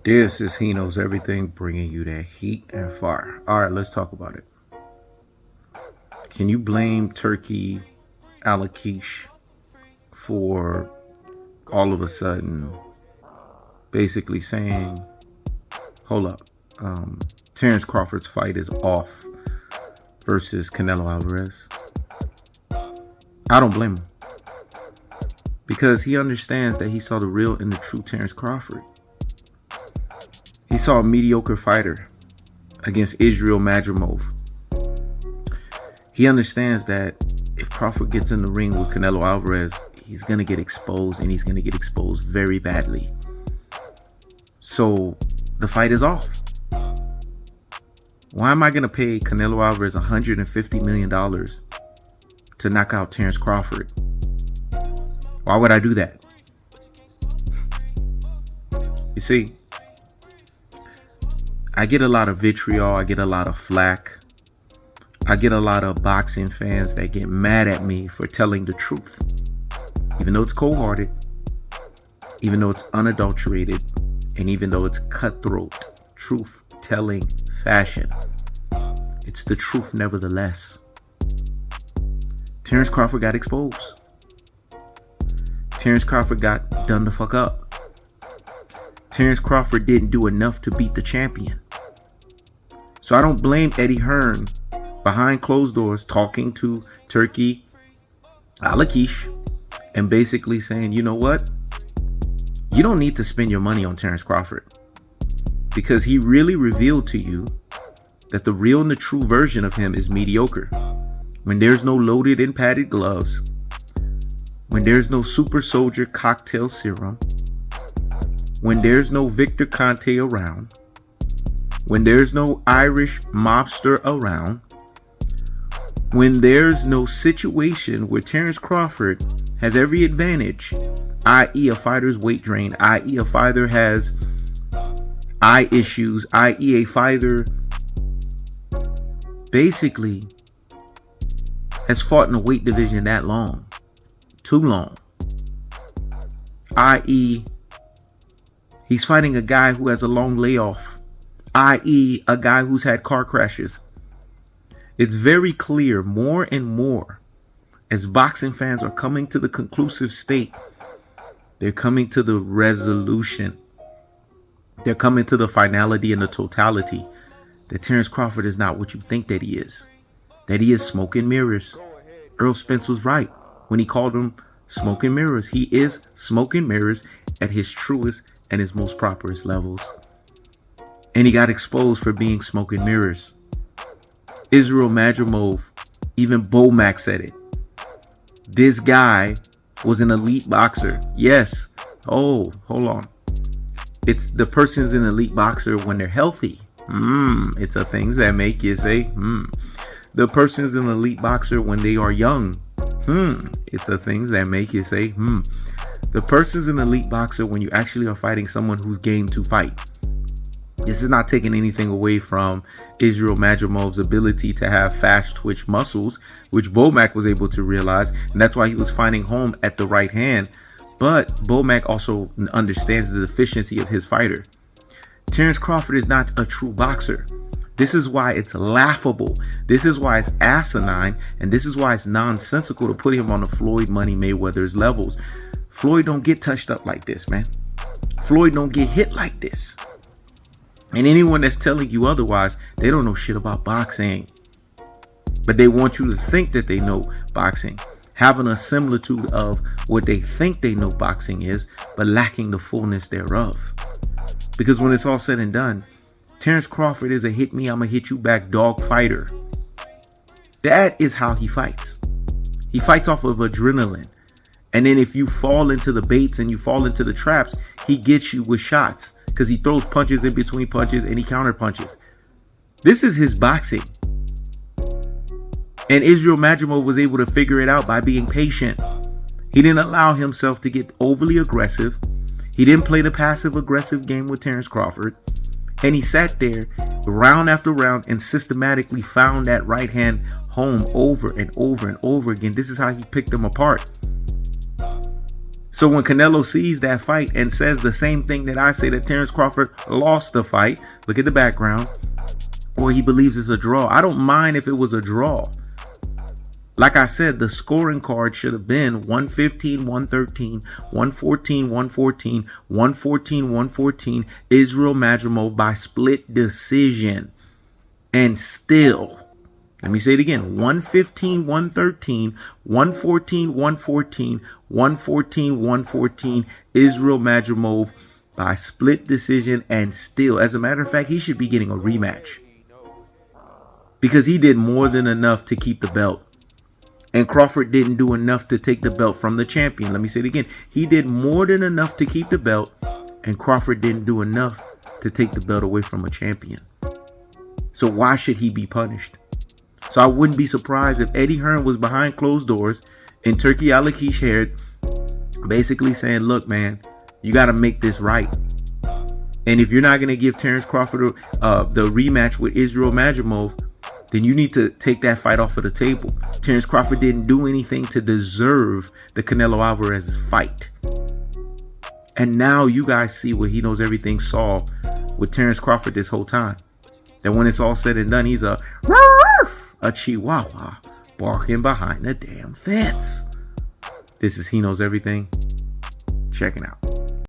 This is He Knows Everything, bringing you that heat and fire. All right, let's talk about it. Can you blame Turki Alalshikh for all of a sudden basically saying, hold up, Terence Crawford's fight is off versus Canelo Alvarez? I don't blame him, because he understands that he saw the real and the true Terence Crawford. He saw a mediocre fighter against Israil Madrimov. He understands that if Crawford gets in the ring with Canelo Alvarez, he's going to get exposed, and he's going to get exposed very badly. So the fight is off. Why am I going to pay Canelo Alvarez $150 million to knock out Terence Crawford? Why would I do that? You see, I get a lot of vitriol. I get a lot of flack. I get a lot of boxing fans that get mad at me for telling the truth. Even though it's cold-hearted, even though it's unadulterated, and even though it's cutthroat, truth-telling fashion, it's the truth nevertheless. Terence Crawford got exposed. Terence Crawford got done the fuck up. Terence Crawford didn't do enough to beat the champion. So I don't blame Eddie Hearn behind closed doors talking to Turki Alalshikh and basically saying, you know what? You don't need to spend your money on Terence Crawford, because he really revealed to you that the real and the true version of him is mediocre. When there's no loaded and padded gloves, when there's no super soldier cocktail serum, when there's no Victor Conte around, when there's no Irish mobster around, when there's no situation where Terence Crawford has every advantage, i.e. a fighter's weight drain, i.e. a fighter has eye issues, i.e. a fighter basically has fought in the weight division that long, too long, i.e. he's fighting a guy who has a long layoff, i.e. a guy who's had car crashes. It's very clear more and more as boxing fans are coming to the conclusive state. They're coming to the resolution. They're coming to the finality and the totality that Terence Crawford is not what you think that he is. That he is smoke and mirrors. Errol Spence was right when he called him smoke and mirrors. He is smoke and mirrors at his truest and his most properest levels. And he got exposed for being smoke and mirrors. Israil Madrimov, even Bomac said it. This guy was an elite boxer. Yes. Oh, hold on. It's the person's an elite boxer when they're healthy. It's the things that make you say, The person's an elite boxer when they are young. It's the things that make you say, The person's an elite boxer when you actually are fighting someone who's game to fight. This is not taking anything away from Israil Madrimov's ability to have fast twitch muscles, which Bomac was able to realize, and that's why he was finding home at the right hand. But Bomac also understands the deficiency of his fighter. Terence Crawford is not a true boxer. This is why it's laughable. This is why it's asinine, and this is why it's nonsensical to put him on the Floyd Money Mayweather's levels. Floyd don't get touched up like this, man. Floyd don't get hit like this. And anyone that's telling you otherwise, they don't know shit about boxing. But they want you to think that they know boxing, having a similitude of what they think they know boxing is, but lacking the fullness thereof. Because when it's all said and done, Terence Crawford is a hit me, I'ma hit you back dog fighter. That is how he fights. He fights off of adrenaline. And then if you fall into the baits and you fall into the traps, he gets you with shots. Because he throws punches in between punches and he counter punches. This is his boxing. And Israil Madrimov was able to figure it out by being patient. He didn't allow himself to get overly aggressive. He didn't play the passive aggressive game with Terence Crawford. And he sat there round after round and systematically found that right hand home over and over and over again. This is how he picked them apart. So when Canelo sees that fight and says the same thing that I say, that Terence Crawford lost the fight, look at the background, or he believes it's a draw. I don't mind if it was a draw. Like I said, the scoring card should have been 115, 113, 114, 114, 114, 114, Israil Madrimov by split decision. And still, let me say it again, 115, 113, 114, 114, 114, 114, Israil Madrimov by split decision. And still, as a matter of fact, he should be getting a rematch, because he did more than enough to keep the belt. And Crawford didn't do enough to take the belt from the champion. Let me say it again. He did more than enough to keep the belt, and Crawford didn't do enough to take the belt away from a champion. So why should he be punished? So I wouldn't be surprised if Eddie Hearn was behind closed doors in Turki Alalshikh's head, basically saying, look, man, you got to make this right. And if you're not going to give Terence Crawford the rematch with Israil Madrimov, then you need to take that fight off of the table. Terence Crawford didn't do anything to deserve the Canelo Alvarez fight. And now you guys see what He Knows Everything saw with Terence Crawford this whole time. That when it's all said and done, he's a chihuahua barking behind the damn fence. This is He Knows Everything. Checking out.